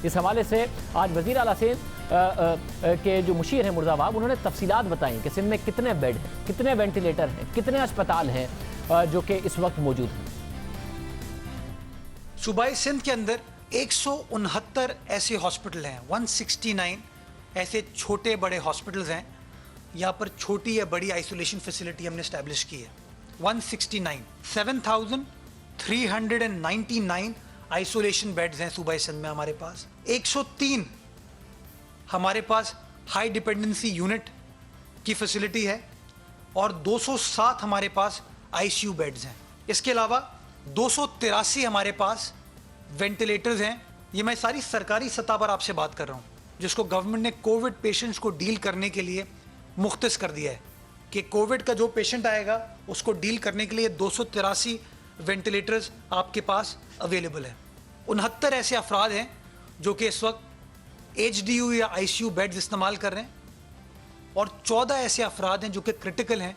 इस हवाले से आज वज़ीर आला सिंध के जो मुशीर हैं मुर्ज़ाबाब, उन्होंने तफसीलात बताई कि सिंध में कितने बेड हैं, कितने वेंटिलेटर हैं, कितने अस्पताल हैं जो कि इस वक्त मौजूद हैं। सूबाई सिंध के अंदर 169 ऐसे हॉस्पिटल हैं, 169 ऐसे छोटे बड़े हॉस्पिटल्स हैं। यहाँ पर छोटी या बड़ी आइसोलेशन फैसिलिटी हमने इस्टेब्लिश की है। 169 7,399 आइसोलेशन बेड्स हैं सूबाई सिंध में हमारे पास। 103 हमारे पास हाई डिपेंडेंसी यूनिट की फैसिलिटी है और 207 हमारे पास आईसीयू बेड्स हैं। इसके अलावा 283 हमारे पास वेंटिलेटर्स हैं। ये मैं सारी सरकारी सतह पर आपसे बात कर रहा हूँ, जिसको गवर्नमेंट ने कोविड पेशेंट्स को डील करने के लिए मुख्तस कर दिया है कि कोविड का जो पेशेंट आएगा उसको डील करने के लिए 283 वेंटिलेटर्स आपके पास अवेलेबल है। 69 ऐसे अफराद हैं जो कि इस वक्त एचडीयू या आईसीयू बेड्स इस्तेमाल कर रहे हैं और 14 ऐसे अफराद हैं जो कि क्रिटिकल हैं,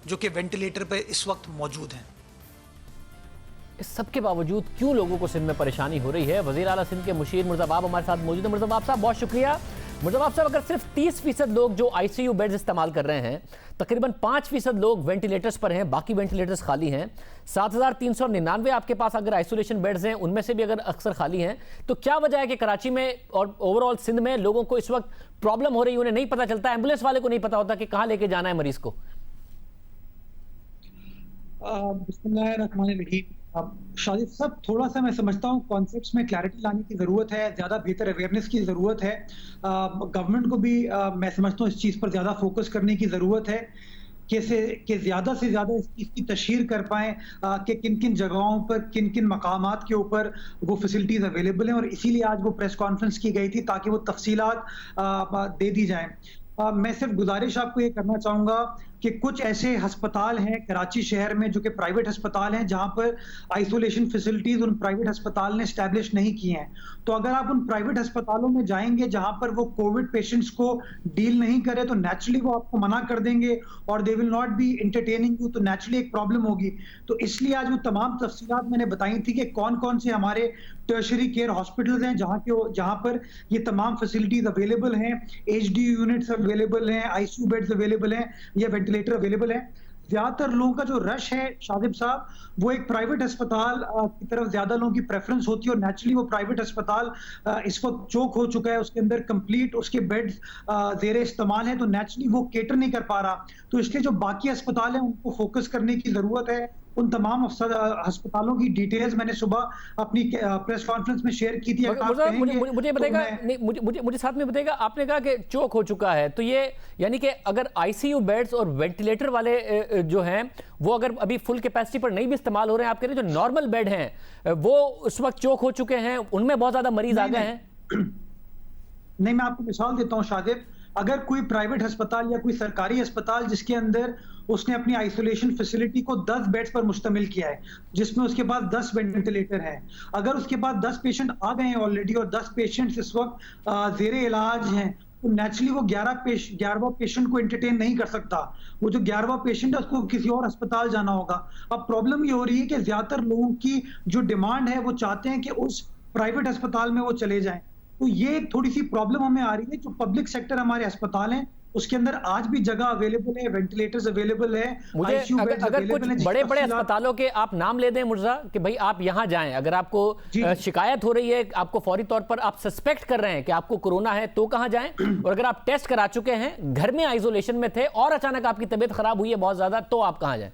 जो कि वेंटिलेटर पर इस वक्त मौजूद हैं। इस सब के बावजूद क्यों लोगों को सिंध में परेशानी हो रही है? वज़ीर आला सिंध के मुशीर मुर्ज़ाबाब हमारे साथ मौजूद है। मुर्ज़ाबाब साहब बहुत शुक्रिया। मुर्ज़ाबाब साहब, अगर सिर्फ 30% लोग जो आईसीयू बेड्स इस्तेमाल कर रहे हैं, तकरीबन 5% लोग वेंटिलेटर्स पर हैं, बाकी वेंटिलेटर्स खाली हैं, 7,399 आपके पास अगर आइसोलेशन बेड्स हैं, उनमें से भी अगर अक्सर खाली हैं, तो क्या वजह है कि कराची में और ओवरऑल सिंध में लोगों को इस वक्त प्रॉब्लम हो रही है? उन्हें नहीं पता चलता, एम्बुलेंस वाले को नहीं पता होता कि कहाँ लेके जाना है मरीज को। बिस्मिल्लाहिर्रहमानिर्रहीम। शाहिद साहब, थोड़ा सा मैं समझता हूँ कॉन्सेप्ट्स में क्लैरिटी लाने की ज़रूरत है, ज़्यादा बेहतर अवेयरनेस की ज़रूरत है। गवर्नमेंट को भी मैं समझता हूँ इस चीज़ पर ज़्यादा फोकस करने की ज़रूरत है कि ज़्यादा से ज़्यादा इस चीज़ की तशहीर कर पाएँ कि किन किन जगहों पर, किन किन मकामात के ऊपर वो फैसिलिटीज़ अवेलेबल हैं, और इसीलिए आज वो प्रेस कॉन्फ्रेंस की गई थी ताकि वो तफसीलात दे दी जाएँ। मैं सिर्फ गुजारिश आपको ये करना चाहूँगा कि कुछ ऐसे अस्पताल हैं कराची शहर में जो कि प्राइवेट अस्पताल हैं, जहां पर आइसोलेशन फैसिलिटीज उन प्राइवेट अस्पताल ने एस्टैब्लिश नहीं की हैं। तो अगर आप उन प्राइवेट अस्पतालों में जाएंगे जहां पर वो कोविड पेशेंट्स को डील नहीं करे, तो नेचुरली वो आपको मना कर देंगे और they will not be entertaining you, तो नेचुरली एक प्रॉब्लम होगी। तो इसलिए आज वो तमाम तफसीलात मैंने बताई थी कि कौन कौन से हमारे टर्शरी केयर हॉस्पिटल्स हैं जहां पर ये तमाम फैसिलिटीज अवेलेबल हैं, एचडी यूनिट्स अवेलेबल हैं, आईसीयू बेड्स अवेलेबल हैं या वेंटिलेटर अवेलेबल है। ज्यादातर लोगों का जो रश है शादिब साहब, वो एक प्राइवेट अस्पताल की तरफ ज्यादा लोगों की प्रेफरेंस होती है, और नेचुरली वो प्राइवेट अस्पताल इस वक्त चोक हो चुका है, उसके अंदर कंप्लीट उसके बेड्स जेर इस्तेमाल है, तो नेचुरली वो केटर नहीं कर पा रहा। तो इसलिए जो बाकी अस्पताल हैं उनको फोकस करने की जरूरत है। उन तमाम अस्पतालों की डिटेल्स मैंने सुबह अपनी प्रेस कॉन्फ्रेंस में शेयर की थी। मुझे बताएगा, मुझे साथ में बताएगा, आपने कहा कि चोक हो चुका है, तो ये यानी कि अगर आईसीयू बेड्स और वेंटिलेटर वाले जो हैं वो अगर अभी फुल कैपेसिटी पर नहीं भी इस्तेमाल हो रहे हैं, आप कह रहे हैं जो नॉर्मल बेड हैं वो उस वक्त चोक हो चुके हैं, उनमें बहुत ज्यादा मरीज आ गए हैं? नहीं, मैं आपको मिसाल देता हूँ शादिब। अगर कोई प्राइवेट अस्पताल या कोई सरकारी अस्पताल जिसके अंदर उसने अपनी आइसोलेशन फैसिलिटी को 10 बेड्स पर मुश्तमिल किया है, जिसमें उसके पास 10 वेंटिलेटर हैं, अगर उसके पास 10 पेशेंट आ गए हैं ऑलरेडी और 10 पेशेंट्स इस वक्त जेरे इलाज हैं, तो नेचुरली वो 11वां पेशेंट को एंटरटेन नहीं कर सकता। वो जो 11वां पेशेंट है उसको किसी और अस्पताल जाना होगा। अब प्रॉब्लम ये हो रही है कि ज्यादातर लोगों की जो डिमांड है वो चाहते हैं कि उस प्राइवेट अस्पताल में वो चले जाएं। तो ये थोड़ी सी प्रॉब्लम हमें आ रही है। जो पब्लिक सेक्टर हमारे अस्पताल हैं उसके अंदर आज भी जगह अवेलेबल है, वेंटिलेटर्स अवेलेबल है, मुझे अगर कुछ बड़े अस्पतालों के आप नाम ले दें मुर्जा कि भाई आप यहां जाएं, अगर आपको शिकायत हो रही है, आपको फौरी तौर पर आप सस्पेक्ट कर रहे हैं कि आपको कोरोना है, तो कहां जाएं? और अगर आप टेस्ट करा चुके हैं, घर में आइसोलेशन में थे और अचानक आपकी तबीयत खराब हुई है बहुत ज्यादा, तो आप कहां जाएं?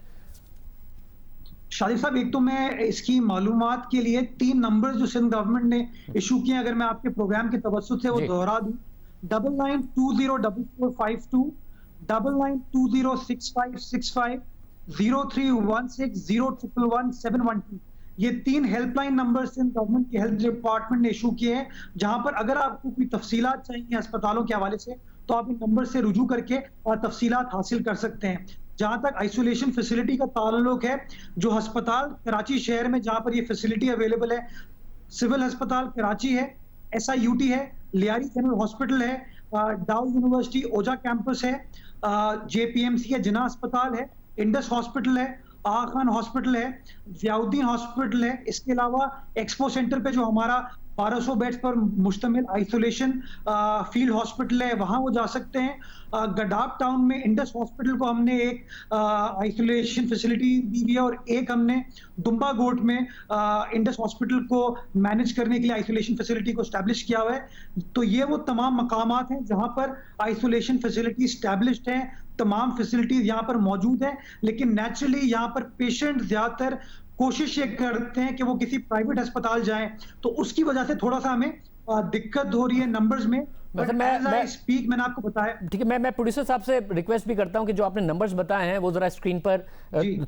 शादी साहब, एक तो मैं इसकी मालूमात के लिए 3 नंबर जो सिंध गवर्नमेंट ने इशू किए, अगर मैं आपके प्रोग्राम के तवज्जुह से वो दोहरा दूं, 99204452, 99206565, 031601111712। ये 3 हेल्पलाइन नंबर सिंध गवर्नमेंट की हेल्थ डिपार्टमेंट ने इशू किए हैं, जहां पर अगर आपको कोई तफसीलात चाहिए अस्पतालों के हवाले से तो आप इन नंबर से रुजू करके तफसीलात हासिल कर सकते हैं। जहां तक आइसोलेशन फैसिलिटी का ताल्लुक है, जो अस्पताल कराची शहर में जहां पर ये फैसिलिटी अवेलेबल है, सिविल अस्पताल कराची है, SIUT है, लियारी जनरल हॉस्पिटल है, डाउ यूनिवर्सिटी ओजा कैंपस है, JPMC है, जिना अस्पताल है, इंडस हॉस्पिटल है, आगा खान हॉस्पिटल है, जियाउद्दीन हॉस्पिटल है। इसके अलावा एक्सपो सेंटर पे जो हमारा 1200 बेड्स पर मुश्तमिल आइसोलेशन फील्ड हॉस्पिटल है, वहां वो जा सकते हैं। गडाप टाउन में इंडस हॉस्पिटल को हमने एक आइसोलेशन फैसिलिटी दी हुई है और एक हमने दुम्बा गोट में इंडस हॉस्पिटल को मैनेज करने के लिए आइसोलेशन फैसिलिटी को स्टैब्लिश किया हुआ है। तो ये वो तमाम मकामात हैं जहां पर आइसोलेशन फैसिलिटी स्टैब्लिश्ड है, तमाम फैसिलिटीज यहाँ पर मौजूद है। लेकिन नेचुरली यहाँ पर पेशेंट ज्यादातर कोशिश ये करते हैं कि वो किसी प्राइवेट अस्पताल जाएं, तो उसकी वजह से थोड़ा सा हमें दिक्कत हो रही है नंबर्स में। मतलब मैंने आपको बताया। ठीक है, मैं प्रोड्यूसर साहब से रिक्वेस्ट भी करता हूं कि जो आपने नंबर्स बताए हैं वो जरा स्क्रीन पर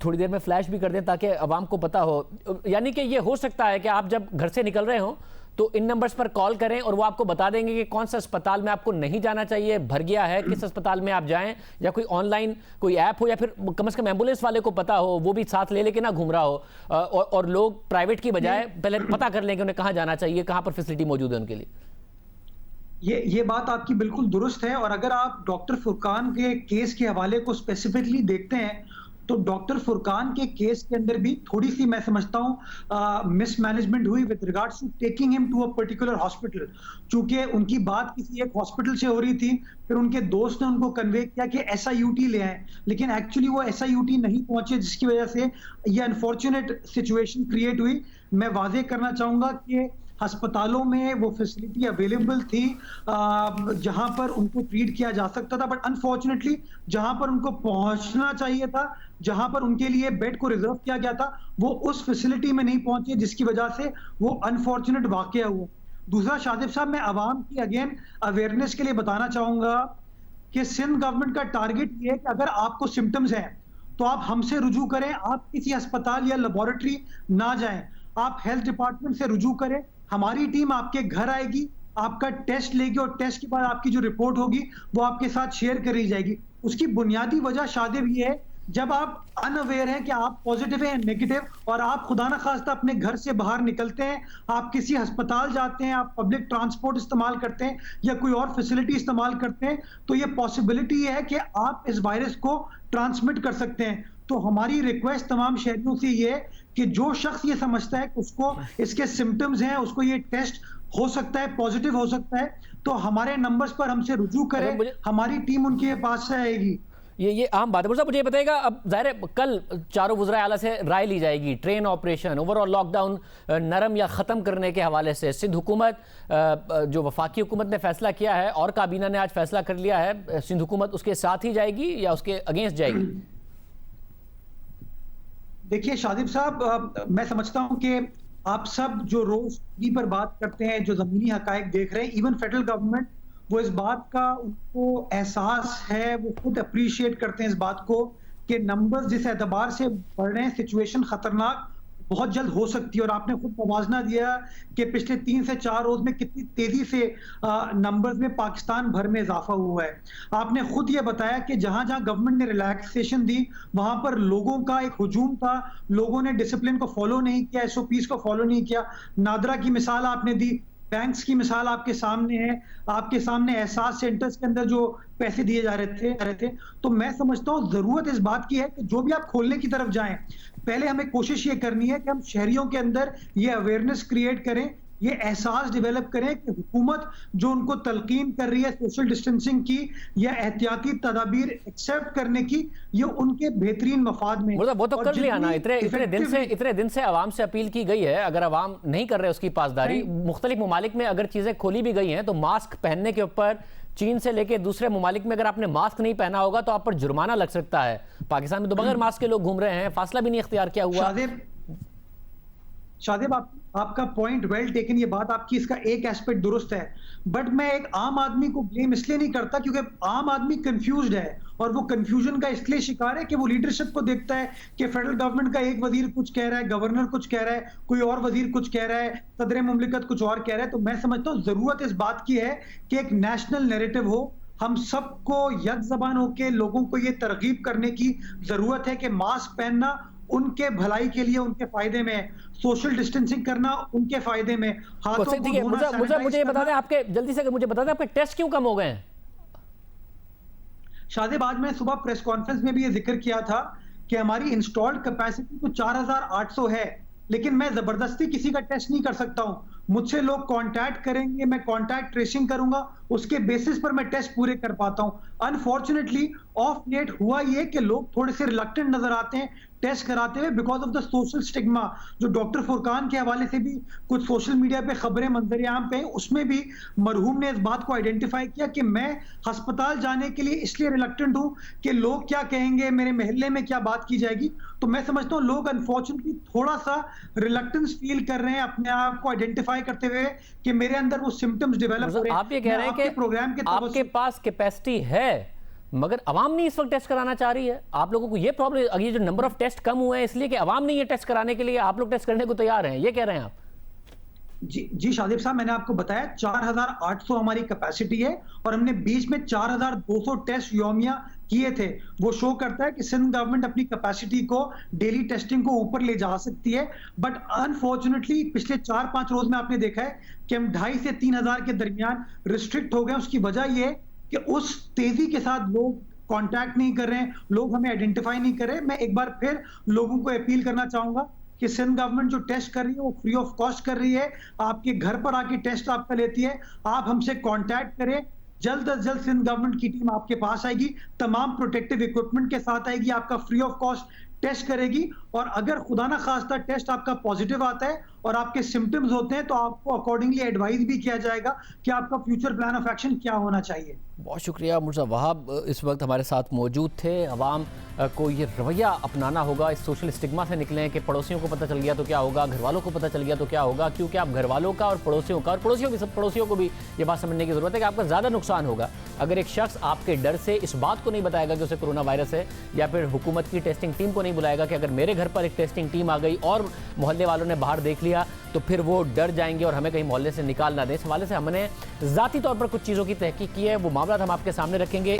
थोड़ी देर में फ्लैश भी कर दें ताकि आवाम को पता हो। यानी कि ये हो सकता है कि आप जब घर से निकल रहे हो तो इन नंबर्स पर कॉल करें और वो आपको बता देंगे कि कौन सा अस्पताल में आपको नहीं जाना चाहिए, भर गया है, किस अस्पताल में आप जाएं, या कोई ऑनलाइन कोई ऐप हो, या फिर कम से कम एम्बुलेंस वाले को पता हो, वो भी साथ ले लेके ना घूम रहा हो। और लोग प्राइवेट की बजाय पहले पता कर लें कि उन्हें कहाँ जाना चाहिए, कहाँ पर फैसिलिटी मौजूद है उनके लिए। ये बात आपकी बिल्कुल दुरुस्त है। और अगर आप डॉक्टर फुरकान के केस के हवाले को स्पेसिफिकली देखते हैं तो डॉक्टर फुरकान के केस के अंदर भी थोड़ी सी मैं समझता हूँ मिसमैनेजमेंट हुई with regards to taking him to a particular hospital. चूंकि उनकी बात किसी एक हॉस्पिटल से हो रही थी, फिर उनके दोस्त ने उनको कन्वे किया कि SIUT ले आए, लेकिन एक्चुअली वो SIUT नहीं पहुंचे, जिसकी वजह से ये अनफॉर्चुनेट सिचुएशन क्रिएट हुई। मैं वाजे करना चाहूंगा कि अस्पतालों में वो फैसिलिटी अवेलेबल थी जहां पर उनको ट्रीट किया जा सकता था, बट अनफॉर्चुनेटली जहां पर उनको पहुंचना चाहिए था, जहां पर उनके लिए बेड को रिजर्व किया गया था, वो उस फैसिलिटी में नहीं पहुंचे, जिसकी वजह से वो अनफॉर्चुनेट वाकया हुआ। दूसरा, शादिब साहब, मैं आवाम की अगेन अवेयरनेस के लिए बताना चाहूंगा कि सिंध गवर्नमेंट का टारगेट ये है कि अगर आपको सिम्टम्स हैं तो आप हमसे रुजू करें, आप किसी अस्पताल या लेबोरेटरी ना जाएं, आप हेल्थ डिपार्टमेंट से रुजू करें। हमारी टीम आपके घर आएगी, आपका टेस्ट लेगी और टेस्ट के बाद आपकी जो रिपोर्ट होगी वो आपके साथ शेयर करी जाएगी। उसकी बुनियादी वजह शादिब ये है, जब आप अनअवेयर हैं कि आप पॉजिटिव हैं नेगेटिव और आप खुदा ना खास्ता अपने घर से बाहर निकलते हैं, आप किसी अस्पताल जाते हैं, आप पब्लिक ट्रांसपोर्ट इस्तेमाल करते हैं या कोई और फैसिलिटी इस्तेमाल करते हैं, तो ये पॉसिबिलिटी है कि आप इस वायरस को ट्रांसमिट कर सकते हैं। तो हमारी रिक्वेस्ट तमाम शहरियों से ये है कि जो शख्स ये समझता है कि उसको इसके सिम्टम्स हैं, उसको ये टेस्ट हो सकता है, पॉजिटिव हो सकता है, तो हमारे नंबर्स पर हमसे रुजू करें, हमारी टीम उनके पास से आएगी। ये आम बात है। मुझे बताइएगा, अब जाहिर है कल चारों वज़राए आला से राय ली जाएगी ट्रेन ऑपरेशन, ओवरऑल लॉकडाउन नरम या ख़त्म करने के हवाले से। सिंध हुकूमत, जो वफाकी हुकूमत ने फैसला किया है और काबीना ने आज फैसला कर लिया है, सिंध हुकूमत उसके साथ ही जाएगी या उसके अगेंस्ट जाएगी? देखिए शादिब साहब, मैं समझता हूं कि आप सब जो रोज टीवी पर बात करते हैं, जो जमीनी हकायक देख रहे हैं, इवन फेडरल गवर्नमेंट, वो इस बात का उनको एहसास है, वो खुद अप्रिशिएट करते हैं इस बात को कि नंबर्स जिस एतबार से बढ़ रहे हैं, सिचुएशन खतरनाक बहुत जल्द हो सकती है। और आपने खुद मुवाजना दिया कि पिछले 3 से 4 रोज में कितनी तेजी से नंबर्स में पाकिस्तान भर में इजाफा हुआ है। आपने खुद ये बताया कि जहां जहां गवर्नमेंट ने रिलैक्सेशन दी, वहां पर लोगों का एक हुजूम था, लोगों ने डिसिप्लिन को फॉलो नहीं किया, SOPs को फॉलो नहीं किया। नादरा की मिसाल आपने दी, बैंक्स की मिसाल आपके सामने है, आपके सामने एहसास सेंटर्स के अंदर जो पैसे दिए जा रहे थे। तो मैं समझता हूँ जरूरत इस बात की है कि जो भी आप खोलने की तरफ जाएं, पहले हमें कोशिश ये करनी है कि हम शहरियों के अंदर ये अवेयरनेस क्रिएट करें, ये एहसास डेवलप करें कि हुकूमत जो उनको तलकीन कर रही है सोशल डिस्टेंसिंग की या एहतियाती तदाबीर एक्सेप्ट करने की, ये उनके बेहतरीन मफाद में। वो तो कर लिया ना, इतने दिन से आवाम से अपील की गई है, अगर आवाम नहीं कर रहे उसकी पासदारी, मुख्तलिफ ममालिक में अगर चीजें खोली भी गई हैं तो मास्क पहनने के ऊपर चीन से लेके दूसरे ममालिक में अगर आपने मास्क नहीं पहना होगा तो आप पर जुर्माना लग सकता है। पाकिस्तान में तो बगैर मास्क के लोग घूम रहे हैं, फासला भी नहीं इख्तियार किया हुआ। शादिब, आपका पॉइंट वेल टेकन, ये बात आपकी, इसका एक एस्पेक्ट दुरुस्त है, बट मैं एक आम आदमी को ब्लेम इसलिए नहीं करता क्योंकि आम आदमी कंफ्यूज्ड है, और वो कंफ्यूजन का इसलिए शिकार है कि वो लीडरशिप को देखता है कि फेडरल गवर्नमेंट का एक वजीर कुछ कह रहा है, गवर्नर कुछ कह रहा है, कोई और वजीर कुछ कह रहा है, सदर मुमलिकत कुछ और कह रहा है। तो मैं समझता हूँ जरूरत इस बात की है कि एक नेशनल नैरेटिव हो, हम सबको यक जबान होकर लोगों को ये तरगीब करने की जरूरत है कि मास्क पहनना उनके भलाई के लिए, उनके फायदे में, सोशल डिस्टेंसिंग करना उनके फायदे में, हाथों को धोना, मुझे ये बता दें, आपके जल्दी से मुझे बता दें, आपके टेस्ट क्यों कम हो गए हैं? शादिब, आज मैं सुबह प्रेस कॉन्फ्रेंस में भी ये जिक्र किया था कि हमारी इंस्टॉल्ड कैपेसिटी तो 4800 है, लेकिन मैं जबरदस्ती किसी का टेस्ट नहीं कर सकता हूं। मुझसे लोग कांटेक्ट करेंगे, मैं कांटेक्ट ट्रेसिंग करूंगा, उसके बेसिस पर मैं टेस्ट पूरे कर पाता हूं। अनफॉर्चुनेटली ऑफ लेट हुआ ये कि लोग थोड़े से रिलक्टेंट नजर आते हैं टेस्ट कराते हुए because of the social stigma. जो डॉक्टर फुरकान के हवाले से भी कुछ सोशल मीडिया पे खबरें मंजर-ए-आम पे, उसमें भी मरहूम ने इस बात को आइडेंटिफाई किया कि मैं अस्पताल जाने के लिए इसलिए रिलक्टेंट हूं कि लोग क्या कहेंगे, मेरे मोहल्ले में क्या बात की जाएगी। तो मैं समझता हूं लोग अनफॉर्चुनेटली थोड़ा सा रिलक्टेंस फील कर रहे हैं अपने आप को आइडेंटिफाई करते हुए कि मेरे अंदर वो सिम्टम्स डेवलप हो रहे हैं। आप ये कह रहे हैं कि प्रोग्राम के आपके पास कैपेसिटी है मगर अवाम नहीं इस वक्त टेस्ट कराना चाह रही है। आप लोगों को ये प्रॉब्लम, ये जो नंबर ऑफ टेस्ट कम हुए हैं इसलिए कि अवाम नहीं है टेस्ट कराने के लिए, आप लोग टेस्ट करने को तैयार हैं, ये कह रहे हैं आप? जी शादिब साहब, मैंने आपको बताया 4800 हमारी कैपेसिटी है और हमने बीच में 4200 टेस्ट यौमिया किए थे। वो शो करता है कि सिंध गवर्नमेंट अपनी कैपेसिटी को डेली टेस्टिंग को ऊपर ले जा सकती है। बट अनफॉर्चुनेटली पिछले 4-5 रोज में आपने देखा है कि हम 2500 से 3000 के दरमियान रिस्ट्रिक्ट हो गए। उसकी वजह यह है कि उस तेजी के साथ लोग कांटेक्ट नहीं कर रहे हैं, लोग हमें आइडेंटिफाई नहीं कर रहे। मैं एक बार फिर लोगों को अपील करना चाहूंगा कि सिंध गवर्नमेंट जो टेस्ट कर रही है वो फ्री ऑफ कॉस्ट कर रही है, आपके घर पर आके टेस्ट आपका लेती है। आप हमसे कांटेक्ट करें, जल्द से जल्द सिंध गवर्नमेंट की टीम आपके पास आएगी, तमाम प्रोटेक्टिव इक्विपमेंट के साथ आएगी, आपका फ्री ऑफ कॉस्ट टेस्ट करेगी। और अगर खुदा ना खास्ता टेस्ट आपका पॉजिटिव आता है और आपके सिम्टम्स होते हैं तो आपको अकॉर्डिंगली एडवाइस भी किया जाएगा कि आपका फ्यूचर प्लान ऑफ एक्शन क्या होना चाहिए। बहुत शुक्रिया। मुर्जा वहाब इस वक्त हमारे साथ मौजूद थे। अवाम को ये रवैया अपनाना होगा, इस सोशल स्टिग्मा से निकलें कि पड़ोसियों को पता चल गया तो क्या होगा, घर वालों को पता चल गया तो क्या होगा, क्योंकि आप घर वालों का और पड़ोसियों का, और पड़ोसियों को भी ये बात समझने की ज़रूरत है कि आपका ज़्यादा नुकसान होगा अगर एक शख्स आपके डर से इस बात को नहीं बताएगा कि उसे कोरोना वायरस है, या फिर हुकूमत की टेस्टिंग टीम को नहीं बुलाएगा कि अगर मेरे घर पर एक टेस्टिंग टीम आ गई और मोहल्ले वालों ने बाहर देख लिया तो फिर वो डर जाएंगे और हमें कहीं मोहल्ले से निकाल ना दें। इस हवाले से हमने ज़ाती तौर पर कुछ चीज़ों की तहकीक की है, वो मामला हम आपके सामने रखेंगे।